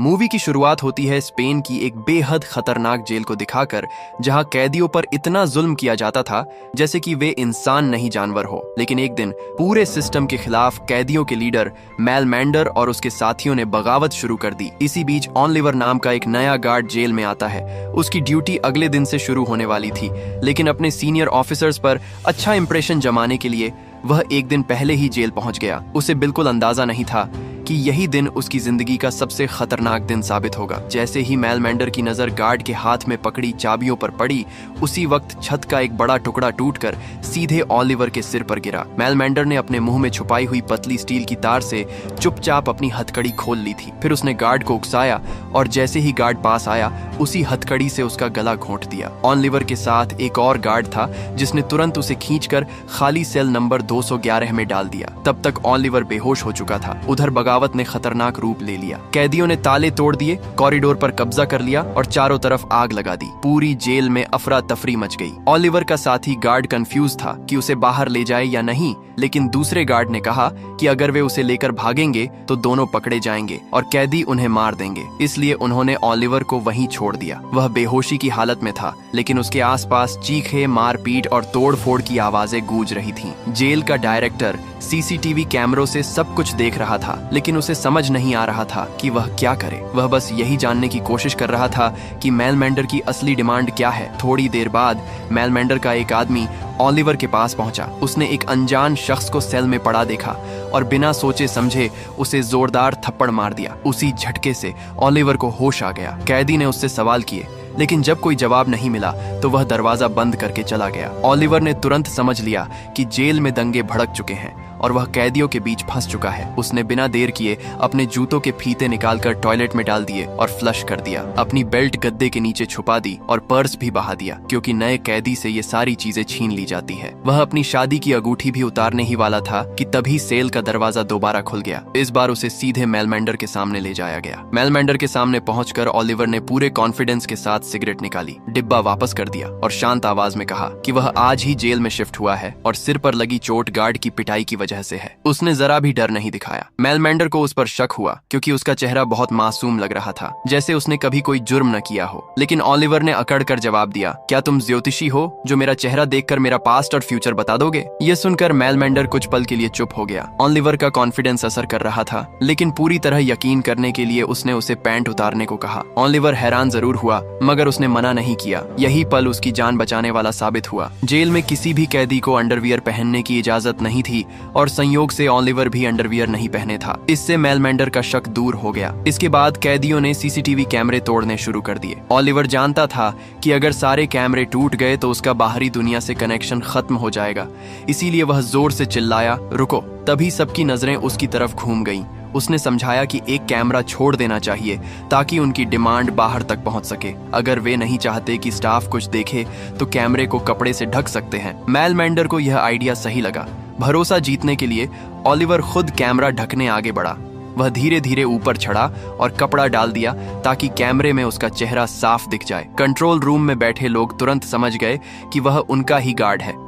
Movie की शुरुआत होती है स्पेन की एक बेहद खतरनाक जेल को दिखाकर, जहां कैदियों पर इतना जुल्म किया जाता था जैसे कि वे इंसान नहीं जानवर हो। लेकिन एक दिन पूरे सिस्टम के खिलाफ कैदियों के लीडर मैलमैंडर और उसके साथियों ने बगावत शुरू कर दी। इसी बीच ऑलिवर नाम का एक नया गार्ड जेल में आता है। उसकी ड्यूटी अगले दिन से शुरू होने वाली थी, लेकिन अपने सीनियर ऑफिसर्स पर अच्छा इंप्रेशन जमाने के लिए वह एक दिन पहले ही जेल पहुंच गया। उसे बिल्कुल अंदाजा नहीं था कि यही दिन उसकी जिंदगी का सबसे खतरनाक दिन साबित होगा। जैसे ही मैलमैंडर की नजर गार्ड के हाथ में पकड़ी चाबियों पर पड़ी, उसी वक्त छत का एक बड़ा टुकड़ा टूटकर सीधे ऑलिवर के सिर पर गिरा। मैलमैंडर ने अपने मुंह में छुपाई हुई पतली स्टील की तार से चुपचाप अपनी हथकड़ी खोल ली थी। फिर उसने गार्ड को उकसाया और जैसे ही गार्ड पास आया, उसी हथकड़ी से उसका गला घोंट दिया। ऑलिवर के साथ एक और गार्ड था जिसने तुरंत उसे खींचकर खाली सेल नंबर 211 में डाल दिया। तब तक ऑलिवर बेहोश हो चुका था। उधर बगावत ने खतरनाक रूप ले लिया। कैदियों ने ताले तोड़ दिए, कॉरिडोर पर कब्जा कर लिया और चारों तरफ आग लगा दी। पूरी जेल में अफरा तफरी मच गई। ऑलिवर का साथी गार्ड कंफ्यूज था कि उसे बाहर ले जाए या नहीं, लेकिन दूसरे गार्ड ने कहा कि अगर वे उसे लेकर भागेंगे तो दोनों पकड़े जाएंगे और कैदी उन्हें मार देंगे। इसलिए उन्होंने ऑलिवर को वहीं छोड़ दिया। वह बेहोशी की हालत में था, लेकिन उसके आसपास चीखे, मारपीट और तोड़फोड़ की आवाजें गूंज रही थीं। जेल का डायरेक्टर सीसीटीवी कैमरों से सब कुछ देख रहा था, लेकिन उसे समझ नहीं आ रहा था कि वह क्या करे। वह बस यही जानने की कोशिश कर रहा था कि मैलमैंडर की असली डिमांड क्या है। थोड़ी देर बाद मैलमैंडर का एक आदमी ऑलिवर के पास पहुंचा। उसने एक अनजान शख्स को सेल में पड़ा देखा और बिना सोचे समझे उसे जोरदार थप्पड़ मार दिया। उसी झटके से ऑलिवर को होश आ गया। कैदी ने उससे सवाल किए, लेकिन जब कोई जवाब नहीं मिला तो वह दरवाजा बंद करके चला गया। ऑलिवर ने तुरंत समझ लिया कि जेल में दंगे भड़क चुके हैं और वह कैदियों के बीच फंस चुका है। उसने बिना देर किए अपने जूतों के फीते निकालकर टॉयलेट में डाल दिए और फ्लश कर दिया। अपनी बेल्ट गद्दे के नीचे छुपा दी और पर्स भी बहा दिया, क्योंकि नए कैदी से ये सारी चीजें छीन ली जाती है। वह अपनी शादी की अंगूठी भी उतारने ही वाला था कि तभी सेल का दरवाजा दोबारा खुल गया। इस बार उसे सीधे मैलमैंडर के सामने ले जाया गया। मैलमैंडर के सामने पहुंचकर ऑलिवर ने पूरे कॉन्फिडेंस के साथ सिगरेट निकाली, डिब्बा वापस कर दिया और शांत आवाज में कहा कि वह आज ही जेल में शिफ्ट हुआ है और सिर पर लगी चोट गार्ड की पिटाई की वजह से है। उसने जरा भी डर नहीं दिखाया। मैलमैंडर को उस पर शक हुआ, क्योंकि उसका चेहरा बहुत मासूम लग रहा था, जैसे उसने कभी कोई जुर्म न किया हो। लेकिन ऑलिवर ने अकड़ कर जवाब दिया, क्या तुम ज्योतिषी हो जो मेरा चेहरा देखकर मेरा पास्ट और फ्यूचर बता दोगे? यह सुनकर मैलमैंडर कुछ पल के लिए चुप हो गया। ऑलिवर का कॉन्फिडेंस असर कर रहा था, लेकिन पूरी तरह यकीन करने के लिए उसने उसे पैंट उतारने को कहा। ऑलिवर हैरान जरूर हुआ, मगर उसने मना नहीं किया। यही पल उसकी जान बचाने वाला साबित हुआ। जेल में किसी भी कैदी को अंडरवियर पहनने की इजाजत नहीं थी और संयोग से ऑलिवर भी अंडरवियर नहीं पहने था। इससे मैलमैंडर का शक दूर हो गया। इसके बाद कैदियों ने सीसीटीवी कैमरे तोड़ने शुरू कर दिए। ऑलिवर जानता था कि अगर सारे कैमरे टूट गए तो उसका बाहरी दुनिया से कनेक्शन खत्म हो जाएगा। इसीलिए वह जोर से चिल्लाया, रुको। तभी सबकी नजरें उसकी तरफ घूम गईं। उसने समझाया कि एक कैमरा छोड़ देना चाहिए ताकि उनकी डिमांड बाहर तक पहुंच सके। अगर वे नहीं चाहते कि स्टाफ कुछ देखे तो कैमरे को कपड़े से ढक सकते हैं। मैलमैंडर को यह आइडिया सही लगा। भरोसा जीतने के लिए ऑलिवर खुद कैमरा ढकने आगे बढ़ा। वह धीरे धीरे ऊपर चढ़ा और कपड़ा डाल दिया ताकि कैमरे में उसका चेहरा साफ दिख जाए। कंट्रोल रूम में बैठे लोग तुरंत समझ गए कि वह उनका ही गार्ड है।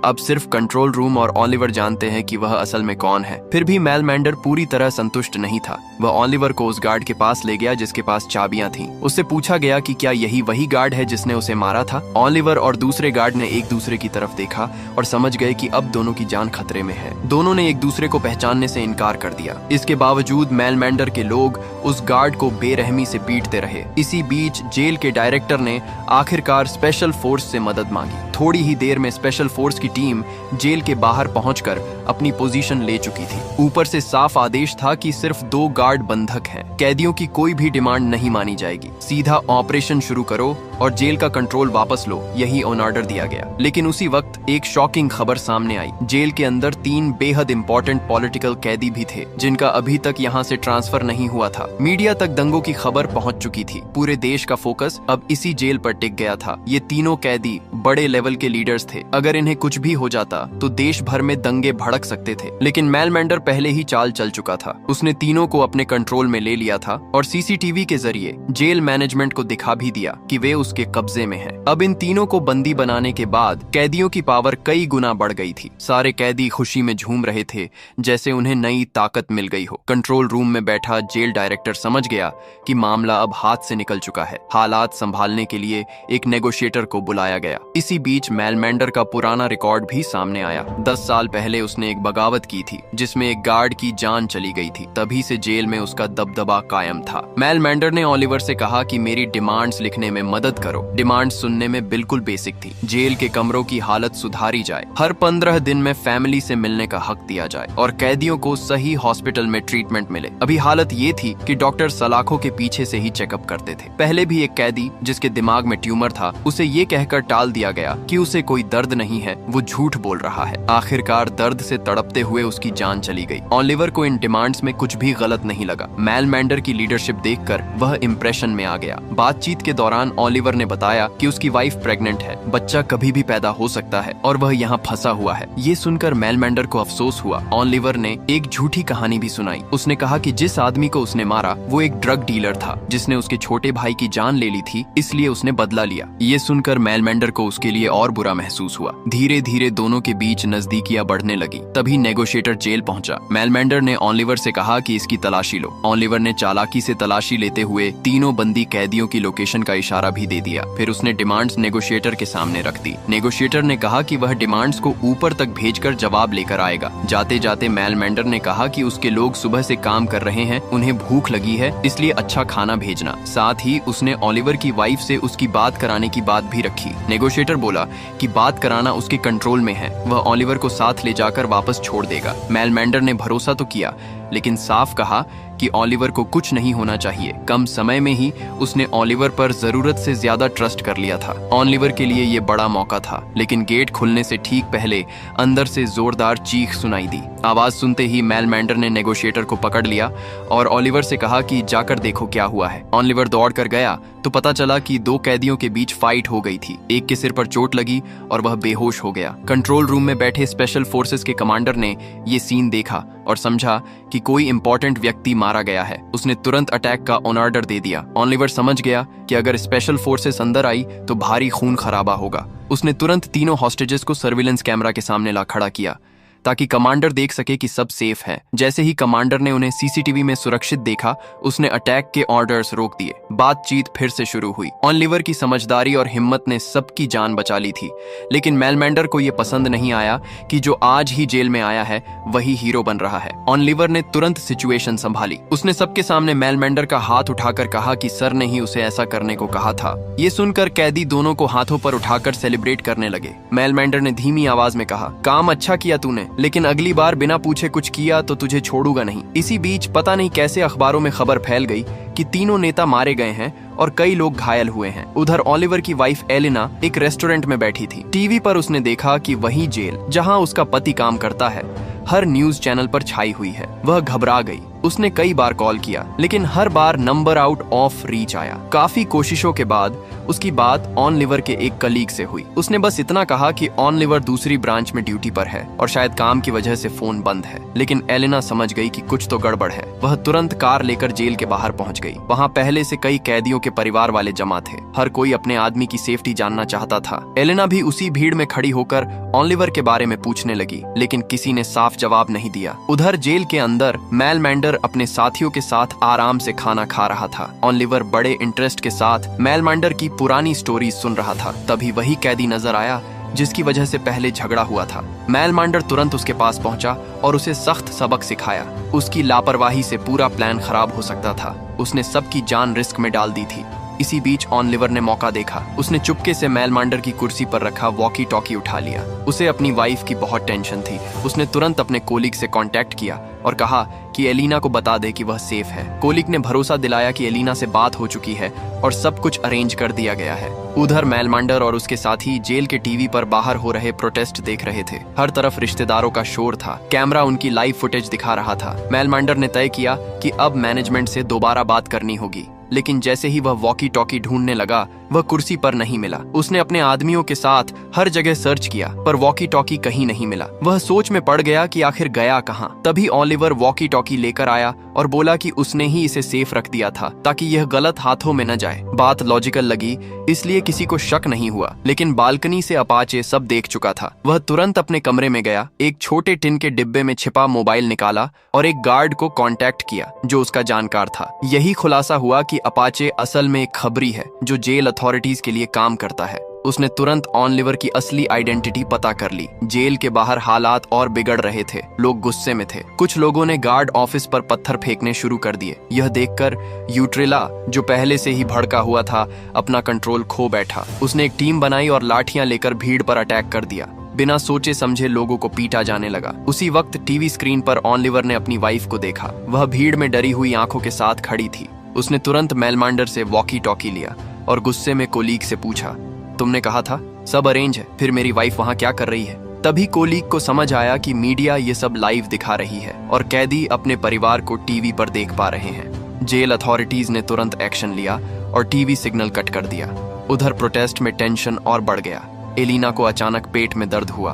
अब सिर्फ कंट्रोल रूम और ऑलिवर जानते हैं कि वह असल में कौन है। फिर भी मैलमैंडर पूरी तरह संतुष्ट नहीं था। वह ऑलिवर को उस गार्ड के पास ले गया जिसके पास चाबियां थीं। उससे पूछा गया कि क्या यही वही गार्ड है जिसने उसे मारा था। ऑलिवर और दूसरे गार्ड ने एक दूसरे की तरफ देखा और समझ गए कि अब दोनों की जान खतरे में है। दोनों ने एक दूसरे को पहचानने से इनकार कर दिया। इसके बावजूद मैलमैंडर के लोग उस गार्ड को बेरहमी से पीटते रहे। इसी बीच जेल के डायरेक्टर ने आखिरकार स्पेशल फोर्स से मदद मांगी। थोड़ी ही देर में स्पेशल फोर्स की टीम जेल के बाहर पहुंचकर अपनी पोजीशन ले चुकी थी। ऊपर से साफ आदेश था कि सिर्फ 2 गार्ड बंधक हैं। कैदियों की कोई भी डिमांड नहीं मानी जाएगी। सीधा ऑपरेशन शुरू करो और जेल का कंट्रोल वापस लो, यही ऑन ऑर्डर दिया गया। लेकिन उसी वक्त एक शॉकिंग खबर सामने आई। जेल के अंदर 3 बेहद इंपॉर्टेंट पॉलिटिकल कैदी भी थे, जिनका अभी तक यहाँ से ट्रांसफर नहीं हुआ था। मीडिया तक दंगों की खबर पहुंच चुकी थी। पूरे देश का फोकस अब इसी जेल पर टिक गया था। ये तीनों कैदी बड़े लेवल के लीडर्स थे। अगर इन्हें कुछ भी हो जाता तो देश भर में दंगे भड़क सकते थे। लेकिन मैलमैंडर पहले ही चाल चल चुका था। उसने तीनों को अपने कंट्रोल में ले लिया था और सीसीटीवी के जरिए जेल मैनेजमेंट को दिखा भी दिया कि वे उसके कब्जे में है। अब इन तीनों को बंदी बनाने के बाद कैदियों की पावर कई गुना बढ़ गई थी। सारे कैदी खुशी में झूम रहे थे, जैसे उन्हें नई ताकत मिल गई हो। कंट्रोल रूम में बैठा जेल डायरेक्टर समझ गया कि मामला अब हाथ से निकल चुका है। हालात संभालने के लिए एक नेगोशिएटर को बुलाया गया। इसी बीच मेलमेंडर का पुराना रिकॉर्ड भी सामने आया। 10 साल पहले उसने एक बगावत की थी जिसमें एक गार्ड की जान चली गई थी। तभी से जेल में उसका दबदबा कायम था। मेलमेंडर ने ओलिवर से कहा कि मेरी डिमांड्स लिखने में मदद करो। डिमांड्स सुनने में बिल्कुल बेसिक थी। जेल के कमरों की हालत सुधारी जाए, हर 15 दिन में फैमिली से मिलने का हक दिया जाए और कैदियों को सही हॉस्पिटल में ट्रीटमेंट मिले। अभी हालत ये थी कि डॉक्टर सलाखों के पीछे से ही चेकअप करते थे। पहले भी एक कैदी जिसके दिमाग में ट्यूमर था, उसे ये कहकर टाल दिया गया कि उसे कोई दर्द नहीं है, वो झूठ बोल रहा है। आखिरकार दर्द से तड़पते हुए उसकी जान चली गई। ओलिवर को इन डिमांड्स में कुछ भी गलत नहीं लगा। मेलमेंडर की लीडरशिप देखकर वह इंप्रेशन में आ गया। बातचीत के दौरान ओलिवर ने बताया कि उसकी वाइफ प्रेग्नेंट है, बच्चा कभी भी पैदा हो सकता है और वह यहाँ फंसा हुआ है। ये सुनकर मेलमेंडर को अफसोस हुआ। ओलिवर ने एक झूठी कहानी भी सुनाई। उसने कहा कि जिस आदमी को उसने मारा वो एक ड्रग डीलर था जिसने उसके छोटे भाई की जान ले ली थी, इसलिए उसने बदला लिया। ये सुनकर मेलमेंडर को उसके लिए और बुरा महसूस हुआ। धीरे धीरे दोनों के बीच नजदीकियां बढ़ने लगी। तभी नेगोशिएटर जेल पहुंचा। मेलमेंडर ने ओलिवर से कहा कि इसकी तलाशी लो। ओलिवर ने चालाकी से तलाशी लेते हुए तीनों बंदी कैदियों की लोकेशन का इशारा भी दे दिया। फिर उसने डिमांड्स नेगोशिएटर के सामने रख दी। नेगोशिएटर ने कहा कि वह डिमांड्स को ऊपर तक भेजकर जवाब लेकर आएगा। जाते जाते मेलमेंडर ने कहा कि उसके लोग सुबह से काम कर रहे हैं, उन्हें भूख लगी है, इसलिए अच्छा खाना भेजना। साथ ही उसने ओलिवर की वाइफ से उसकी बात कराने की बात भी रखी। नेगोशिएटर बोला कि बात कराना उसके कंट्रोल में है, वह ओलिवर को साथ ले जाकर वापस छोड़ देगा। मेलमेंडर ने भरोसा तो किया, लेकिन साफ कहा कि ओलिवर को कुछ नहीं होना चाहिए। कम समय में ही उसने ओलिवर पर जरूरत से ज्यादा ट्रस्ट कर लिया था। ओलिवर के लिए ये बड़ा मौका था, लेकिन गेट खुलने से ठीक पहले अंदर से जोरदार चीख सुनाई दी। आवाज सुनते ही मेलमेंडर ने नेगोशिएटर को पकड़ लिया और ओलिवर से कहा कि जाकर देखो क्या हुआ है। ओलिवर दौड़ कर गया तो पता चला कि दो कैदियों के बीच फाइट हो गई थी। एक के सिर पर चोट लगी और वह बेहोश हो गया। कंट्रोल रूम में बैठे स्पेशल फोर्सेस के कमांडर ने ये सीन देखा और समझा कि कोई इंपॉर्टेंट व्यक्ति मारा गया है। उसने तुरंत अटैक का ऑर्डर दे दिया। ओलिवर समझ गया कि अगर स्पेशल फोर्सेस अंदर आई तो भारी खून खराबा होगा। उसने तुरंत तीनों हॉस्टेजेस को सर्विलेंस कैमरा के सामने ला खड़ा किया ताकि कमांडर देख सके कि सब सेफ है। जैसे ही कमांडर ने उन्हें सीसीटीवी में सुरक्षित देखा, उसने अटैक के ऑर्डर्स रोक दिए। बातचीत फिर से शुरू हुई। ओलिवर की समझदारी और हिम्मत ने सबकी जान बचा ली थी, लेकिन मेलमेंडर को यह पसंद नहीं आया कि जो आज ही जेल में आया है वही हीरो बन रहा है। ओलिवर ने तुरंत सिचुएशन संभाली। उसने सबके सामने मेलमेंडर का हाथ उठाकर कहा कि सर ने ही उसे ऐसा करने को कहा था। ये सुनकर कैदी दोनों को हाथों पर उठाकर सेलिब्रेट करने लगे। मेलमेंडर ने धीमी आवाज में कहा, काम अच्छा किया तूने, लेकिन अगली बार बिना पूछे कुछ किया तो तुझे छोड़ूंगा नहीं। इसी बीच पता नहीं कैसे अखबारों में खबर फैल गई कि तीनों नेता मारे गए हैं और कई लोग घायल हुए हैं। उधर ओलिवर की वाइफ एलिना एक रेस्टोरेंट में बैठी थी। टीवी पर उसने देखा कि वही जेल जहां उसका पति काम करता है हर न्यूज चैनल पर छाई हुई है। वह घबरा गई। उसने कई बार कॉल किया, लेकिन हर बार नंबर आउट ऑफ रीच आया। काफी कोशिशों के बाद उसकी बात ओलिवर के एक कलीग से हुई। उसने बस इतना कहा कि ओलिवर दूसरी ब्रांच में ड्यूटी पर है और शायद काम की वजह से फोन बंद है। लेकिन एलिना समझ गई कि कुछ तो गड़बड़ है। वह तुरंत कार लेकर जेल के बाहर पहुंच गई। वहां पहले से कई कैदियों के परिवार वाले जमा थे। हर कोई अपने आदमी की सेफ्टी जानना चाहता था। एलिना भी उसी भीड़ में खड़ी होकर ओलिवर के बारे में पूछने लगी, लेकिन किसी ने साफ जवाब नहीं दिया। उधर जेल के अंदर मेलमेंडर अपने साथियों के साथ आराम से खाना खा रहा था। ओलिवर बड़े इंटरेस्ट के साथ मेलमेंडर की पुरानी स्टोरी सुन रहा था। तभी वही कैदी नजर आया जिसकी वजह से पहले झगड़ा हुआ था। मेलमेंडर तुरंत उसके पास पहुंचा और उसे सख्त सबक सिखाया। उसकी लापरवाही से पूरा प्लान खराब हो सकता था। उसने सबकी जान रिस्क में डाल दी थी। इसी बीच ओलिवर ने मौका देखा। उसने चुपके से मेलमेंडर की कुर्सी पर रखा वॉकी टॉकी उठा लिया। उसे अपनी वाइफ की बहुत टेंशन थी। उसने तुरंत अपने कोलिग से कांटेक्ट किया और कहा कि एलिना को बता दे कि वह सेफ है। कोलिग ने भरोसा दिलाया कि एलिना से बात हो चुकी है और सब कुछ अरेंज कर दिया गया है। उधर मेलमेंडर और उसके साथी जेल के टीवी पर बाहर हो रहे प्रोटेस्ट देख रहे थे। हर तरफ रिश्तेदारों का शोर था। कैमरा उनकी लाइव फुटेज दिखा रहा था। मेलमेंडर ने तय किया कि अब मैनेजमेंट से दोबारा बात करनी होगी, लेकिन जैसे ही वह वॉकी टॉकी ढूंढने लगा, वह कुर्सी पर नहीं मिला। उसने अपने आदमियों के साथ हर जगह सर्च किया, पर वॉकी टॉकी कहीं नहीं मिला। वह सोच में पड़ गया कि आखिर गया कहां। तभी ओलिवर वॉकी टॉकी लेकर आया और बोला कि उसने ही इसे सेफ रख दिया था ताकि यह गलत हाथों में न जाए। बात लॉजिकल लगी, इसलिए किसी को शक नहीं हुआ, लेकिन बालकनी से अपाचे सब देख चुका था। वह तुरंत अपने कमरे में गया, एक छोटे टिन के डिब्बे में छिपा मोबाइल निकाला और एक गार्ड को कांटेक्ट किया जो उसका जानकार था। यही खुलासा हुआ कि अपाचे असल में एक खबरी है जो जेल अथॉरिटीज के लिए काम करता है। उसने तुरंत ऑलिवर की असली आइडेंटिटी पता कर ली। जेल के बाहर हालात और बिगड़ रहे थे, लोग गुस्से में थे। कुछ लोगों ने गार्ड ऑफिस पर पत्थर फेंकने शुरू कर दिए। यह देखकर यूट्रिला, जो पहले से ही भड़का हुआ था, अपना कंट्रोल खो बैठा। उसने एक टीम बनाई और लाठियां लेकर भीड़ पर अटैक कर दिया। बिना सोचे समझे लोगों को पीटा जाने लगा। उसी वक्त टीवी स्क्रीन पर ऑलिवर ने अपनी वाइफ को देखा। वह भीड़ में डरी हुई आंखों के साथ खड़ी थी। उसने तुरंत मेलमांडर से वॉकी टॉकी लिया और गुस्से में कोलीग से पूछा, तुमने कहा था सब अरेंज है, फिर मेरी वाइफ वहां क्या कर रही है? तभी कोलीग को समझ आया कि मीडिया ये सब लाइव दिखा रही है और कैदी अपने परिवार को टीवी पर देख पा रहे हैं। जेल अथॉरिटीज ने तुरंत एक्शन लिया और टीवी सिग्नल कट कर दिया। उधर प्रोटेस्ट में टेंशन और बढ़ गया। एलिना को अचानक पेट में दर्द हुआ।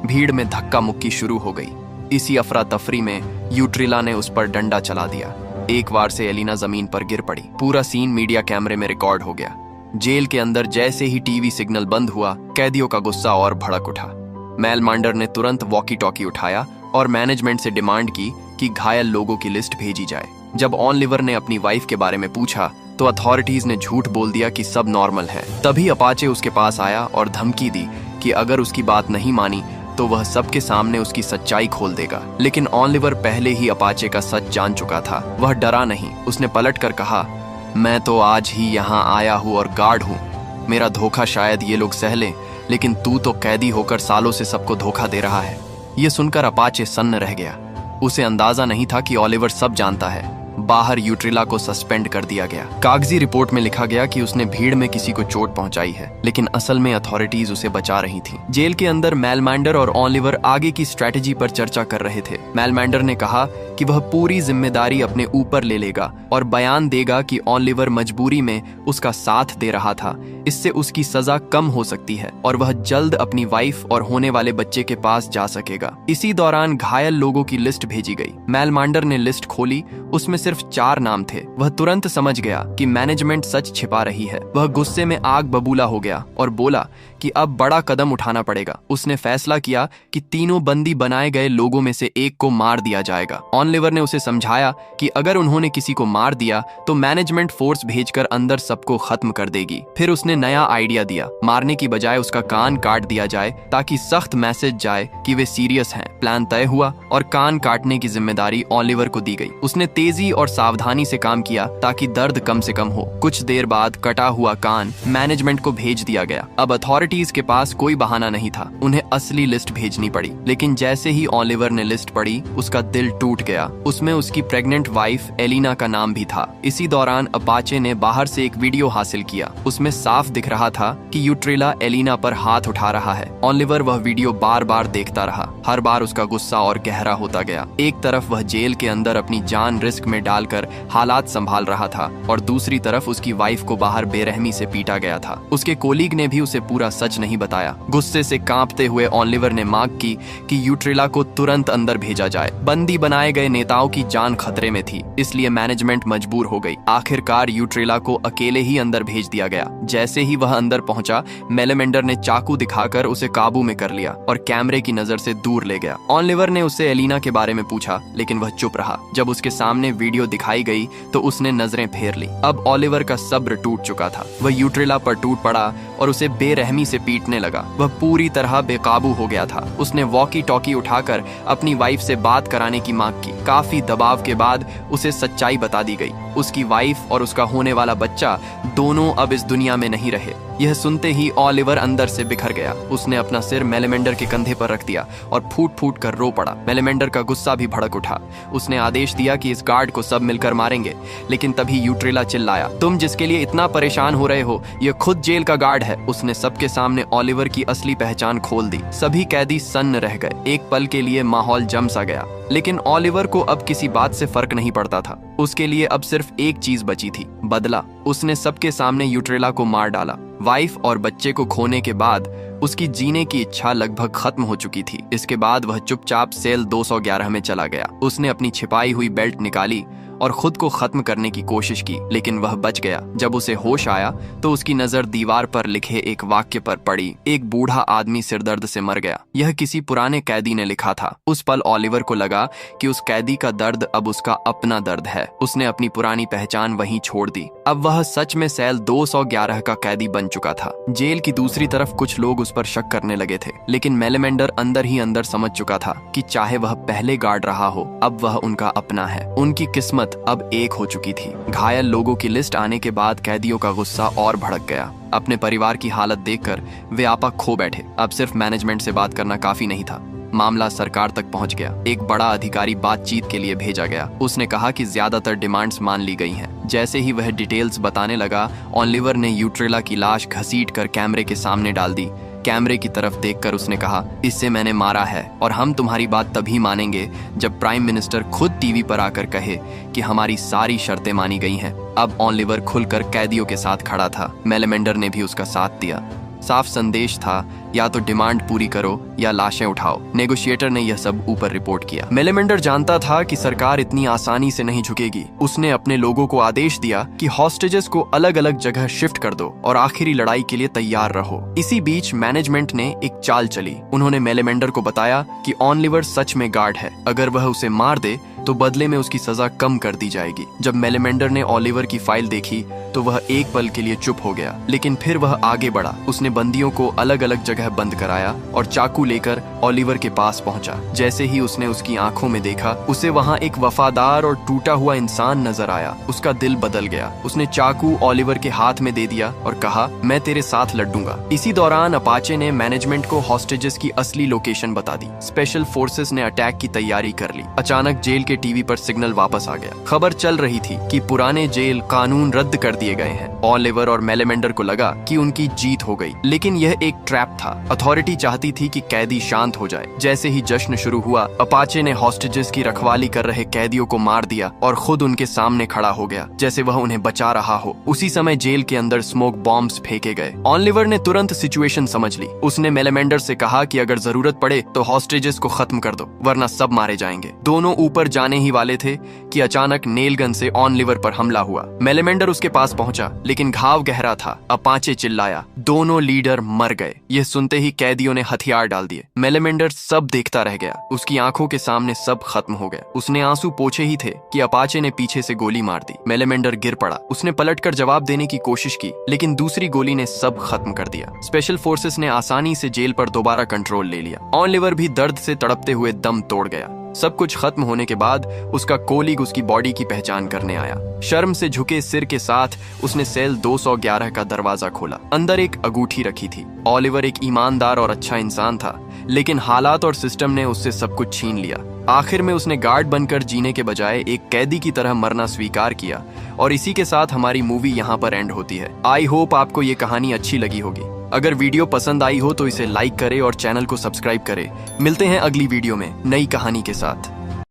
भीड़ में धक्का मुक्की शुरू हो गई। इसी अफरा तफरी में यूट्रिला ने उस पर डंडा चला दिया। एक बार से एलिना जमीन पर गिर पड़ी। पूरा सीन मीडिया कैमरे में रिकॉर्ड हो गया। जेल के अंदर जैसे ही टीवी सिग्नल बंद हुआ, कैदियों का गुस्सा और भड़क उठा। मेलमांडर ने तुरंत वॉकी टॉकी उठाया और मैनेजमेंट से डिमांड की कि घायल लोगों की लिस्ट भेजी जाए। जब ऑलिवर ने अपनी वाइफ के बारे में पूछा तो अथॉरिटीज ने झूठ बोल दिया कि सब नॉर्मल है। तभी अपाचे उसके पास आया और धमकी दी कि अगर उसकी बात नहीं मानी तो वह सबके सामने उसकी सच्चाई खोल देगा। लेकिन ऑलिवर पहले ही अपाचे का सच जान चुका था। वह डरा नहीं। उसने पलट कर कहा, मैं तो आज ही यहाँ आया हूँ और गार्ड हूँ। मेरा धोखा शायद ये लोग सह लें, लेकिन तू तो कैदी होकर सालों से सबको धोखा दे रहा है। ये सुनकर अपाचे सन्न रह गया। उसे अंदाजा नहीं था कि ऑलिवर सब जानता है। बाहर यूट्रिला को सस्पेंड कर दिया गया। कागजी रिपोर्ट में लिखा गया कि उसने भीड़ में किसी को चोट पहुंचाई है, लेकिन असल में अथॉरिटीज उसे बचा रही थी। जेल के अंदर मेलमांडर और ऑलिवर आगे की स्ट्रेटेजी पर चर्चा कर रहे थे। मेलमांडर ने कहा कि वह पूरी जिम्मेदारी अपने ऊपर ले लेगा और बयान देगा कि ऑलिवर मजबूरी में उसका साथ दे रहा था। इससे उसकी सजा कम हो सकती है और वह जल्द अपनी वाइफ और होने वाले बच्चे के पास जा सकेगा। इसी दौरान घायल लोगों की लिस्ट भेजी गई। मेलमांडर ने लिस्ट खोली, उसमें सिर्फ 4 नाम थे। वह तुरंत समझ गया कि मैनेजमेंट सच छिपा रही है। वह गुस्से में आग बबूला हो गया और बोला कि अब बड़ा कदम उठाना पड़ेगा। उसने फैसला किया कि तीनों बंदी बनाए गए लोगों में से एक को मार दिया जाएगा। ऑलिवर ने उसे समझाया कि अगर उन्होंने किसी को मार दिया तो मैनेजमेंट फोर्स भेजकर अंदर सबको खत्म कर देगी। फिर उसने नया आइडिया दिया, मारने की बजाय उसका कान काट दिया जाए ताकि सख्त मैसेज जाए कि वे सीरियस हैं। प्लान तय हुआ और कान काटने की जिम्मेदारी ऑलिवर को दी गई। उसने तेजी और सावधानी से काम किया ताकि दर्द कम से कम हो। कुछ देर बाद कटा हुआ कान मैनेजमेंट को भेज दिया गया। अब अथॉरिटीज के पास कोई बहाना नहीं था, उन्हें असली लिस्ट भेजनी पड़ी। लेकिन जैसे ही ऑलिवर ने लिस्ट पढ़ी, उसका दिल टूट गया। उसमें उसकी प्रेग्नेंट वाइफ एलिना का नाम भी था। इसी दौरान अपाचे ने बाहर से एक वीडियो हासिल किया। उसमें साफ दिख रहा था कि यूट्रिला एलिना पर हाथ उठा रहा है। ऑलिवर वह वीडियो बार बार देखता रहा। हर बार उसका गुस्सा और गहरा होता गया। एक तरफ वह जेल के अंदर अपनी जान रिस्क में डालकर हालात संभाल रहा था और दूसरी तरफ उसकी वाइफ को बाहर बेरहमी से पीटा गया था। उसके कोलीग ने भी उसे पूरा सच नहीं बताया। गुस्से से कांपते हुए ऑलिवर ने मांग की कि यूट्रिला को तुरंत अंदर भेजा जाए। बंदी बनाए गए नेताओं की जान खतरे में थी, इसलिए मैनेजमेंट मजबूर हो गई। आखिरकार यूट्रिला को अकेले ही अंदर भेज दिया गया। जैसे ही वह अंदर पहुंचा, मेलमांडर ने चाकू दिखाकर उसे काबू में कर लिया और कैमरे की नजर से दूर ले गया। ऑलिवर ने उससे एलिना के बारे में पूछा, लेकिन वह चुप रहा। जब उसके सामने वीडियो दिखाई गई तो उसने नजरें फेर ली। अब ऑलिवर का सब्र टूट चुका था। वह यूट्रिला पर टूट पड़ा और उसे बेरहमी से पीटने लगा। वह पूरी तरह बेकाबू हो गया था। उसने वॉकी टॉकी उठाकर अपनी वाइफ से बात कराने की मांग की। काफी दबाव के बाद उसे सच्चाई बता दी गई। उसकी वाइफ और उसका होने वाला बच्चा दोनों अब इस दुनिया में नहीं रहे। यह सुनते ही ऑलिवर अंदर से बिखर गया। उसने अपना सिर मेलमांडर के कंधे पर रख दिया और फूट फूट कर रो पड़ा। मेलमांडर का गुस्सा भी भड़क उठा। उसने आदेश दिया कि इस गार्ड को सब मिलकर मारेंगे। लेकिन तभी यूट्रिला चिल्लाया, तुम जिसके लिए इतना परेशान हो रहे हो, यह खुद जेल का गार्ड है। उसने सबके सामने ऑलिवर की असली पहचान खोल दी। सभी कैदी सन्न रह गए। एक पल के लिए माहौल जम सा गया, लेकिन ऑलिवर को अब किसी बात से फर्क नहीं पड़ता था। उसके लिए अब सिर्फ एक चीज बची थी, बदला। उसने सबके सामने यूट्रिला को मार डाला। वाइफ और बच्चे को खोने के बाद उसकी जीने की इच्छा लगभग खत्म हो चुकी थी। इसके बाद वह चुपचाप सेल 211 में चला गया। उसने अपनी छिपाई हुई बेल्ट निकाली और खुद को खत्म करने की कोशिश की, लेकिन वह बच गया। जब उसे होश आया तो उसकी नजर दीवार पर लिखे एक वाक्य पर पड़ी, एक बूढ़ा आदमी सिरदर्द से मर गया। यह किसी पुराने कैदी ने लिखा था। उस पल ओलिवर को लगा कि उस कैदी का दर्द अब उसका अपना दर्द है। उसने अपनी पुरानी पहचान वहीं छोड़ दी। अब वह सच में सेल 211 का कैदी बन चुका था। जेल की दूसरी तरफ कुछ लोग उस पर शक करने लगे थे, लेकिन मेलेमेंडर अंदर ही अंदर समझ चुका था कि चाहे वह पहले गार्ड रहा हो, अब वह उनका अपना है। उनकी किस्मत अब एक हो चुकी थी। घायल लोगों की लिस्ट आने के बाद कैदियों का गुस्सा और भड़क गया। अपने परिवार की हालत देखकर वे आपा खो बैठे। अब सिर्फ मैनेजमेंट से बात करना काफी नहीं था। मामला सरकार तक पहुंच गया। एक बड़ा अधिकारी बातचीत के लिए भेजा गया। उसने कहा कि ज्यादातर डिमांड्स मान ली गई हैं। जैसे ही वह डिटेल्स बताने लगा, ओलिवर ने यूट्रेला की लाश घसीटकर कैमरे के सामने डाल दी। कैमरे की तरफ देखकर उसने कहा, इससे मैंने मारा है और हम तुम्हारी बात तभी मानेंगे जब प्राइम मिनिस्टर खुद टीवी पर आकर कहे कि हमारी सारी शर्तें मानी गई हैं। अब ओलिवर खुलकर कैदियों के साथ खड़ा था। मेलेमेंडर ने भी उसका साथ दिया। साफ संदेश था, या तो डिमांड पूरी करो या लाशें उठाओ। नेगोशिएटर ने यह सब ऊपर रिपोर्ट किया। मेलेमेंडर जानता था कि सरकार इतनी आसानी से नहीं झुकेगी। उसने अपने लोगों को आदेश दिया कि हॉस्टेजेस को अलग अलग जगह शिफ्ट कर दो और आखिरी लड़ाई के लिए तैयार रहो। इसी बीच मैनेजमेंट ने एक चाल चली। उन्होंने मेलेमेंडर को बताया कि ओलिवर सच में गार्ड है। अगर वह उसे मार दे तो बदले में उसकी सजा कम कर दी जाएगी। जब मेलेमेंडर ने ओलिवर की फाइल देखी तो वह एक पल के लिए चुप हो गया, लेकिन फिर वह आगे बढ़ा। उसने बंदियों को अलग अलग जगह बंद कराया और चाकू लेकर ओलिवर के पास पहुंचा। जैसे ही उसने उसकी आंखों में देखा, उसे वहां एक वफादार और टूटा हुआ इंसान नजर आया। उसका दिल बदल गया। उसने चाकू ओलिवर के हाथ में दे दिया और कहा, मैं तेरे साथ लड़ूंगा। इसी दौरान अपाचे ने मैनेजमेंट को हॉस्टेजेस की असली लोकेशन बता दी। स्पेशल फोर्सेस ने अटैक की तैयारी कर ली। अचानक जेल के टीवी पर सिग्नल वापस आ गया। खबर चल रही थी कि पुराने जेल कानून रद्द कर दिए गए हैं। ओलिवर और मेलेमेंडर को लगा कि उनकी जीत हो गई, लेकिन यह एक ट्रैप था। अथॉरिटी चाहती थी कि कैदी शांत हो जाए। जैसे ही जश्न शुरू हुआ, अपाचे ने हॉस्टेजेस की रखवाली कर रहे कैदियों को मार दिया और खुद उनके सामने खड़ा हो गया, जैसे वह उन्हें बचा रहा हो। उसी समय जेल के अंदर स्मोक बॉम्ब्स फेंके गए। ओलिवर ने तुरंत सिचुएशन समझ ली। उसने मेलेमेंडर से कहा कि अगर जरूरत पड़े तो हॉस्टेजेस को खत्म कर दो, वरना सब मारे जाएंगे। दोनों ऊपर जाने ही वाले थे कि अचानक नेल गन से ओलिवर पर हमला हुआ। मेलेमेंडर उसके पास पहुंचा, लेकिन घाव गहरा था। अपाचे चिल्लाया, दोनों लीडर मर गए। यह सुनते ही कैदियों ने हथियार डाल दिए। मेलेमेंडर सब देखता रह गया। उसकी आंखों के सामने सब खत्म हो गया। उसने आंसू पोंछे ही थे कि अपाचे ने पीछे से गोली मार दी। मेलेमेंडर गिर पड़ा। उसने पलटकर जवाब देने की कोशिश की, लेकिन दूसरी गोली ने सब खत्म कर दिया। स्पेशल फोर्सेस ने आसानी से जेल पर दोबारा कंट्रोल ले लिया। ओलिवर भी दर्द से तड़पते हुए दम तोड़ गया। सब कुछ खत्म होने के बाद उसका कोलीग उसकी बॉडी की पहचान करने आया। शर्म से झुके सिर के साथ उसने सेल 211 का दरवाजा खोला। अंदर एक अंगूठी रखी थी। ओलिवर एक ईमानदार और अच्छा इंसान था, लेकिन हालात और सिस्टम ने उससे सब कुछ छीन लिया। आखिर में उसने गार्ड बनकर जीने के बजाय एक कैदी की तरह मरना स्वीकार किया। और इसी के साथ हमारी मूवी यहाँ पर एंड होती है। आई होप आपको ये कहानी अच्छी लगी होगी। अगर वीडियो पसंद आई हो तो इसे लाइक करें और चैनल को सब्सक्राइब करें। मिलते हैं अगली वीडियो में नई कहानी के साथ।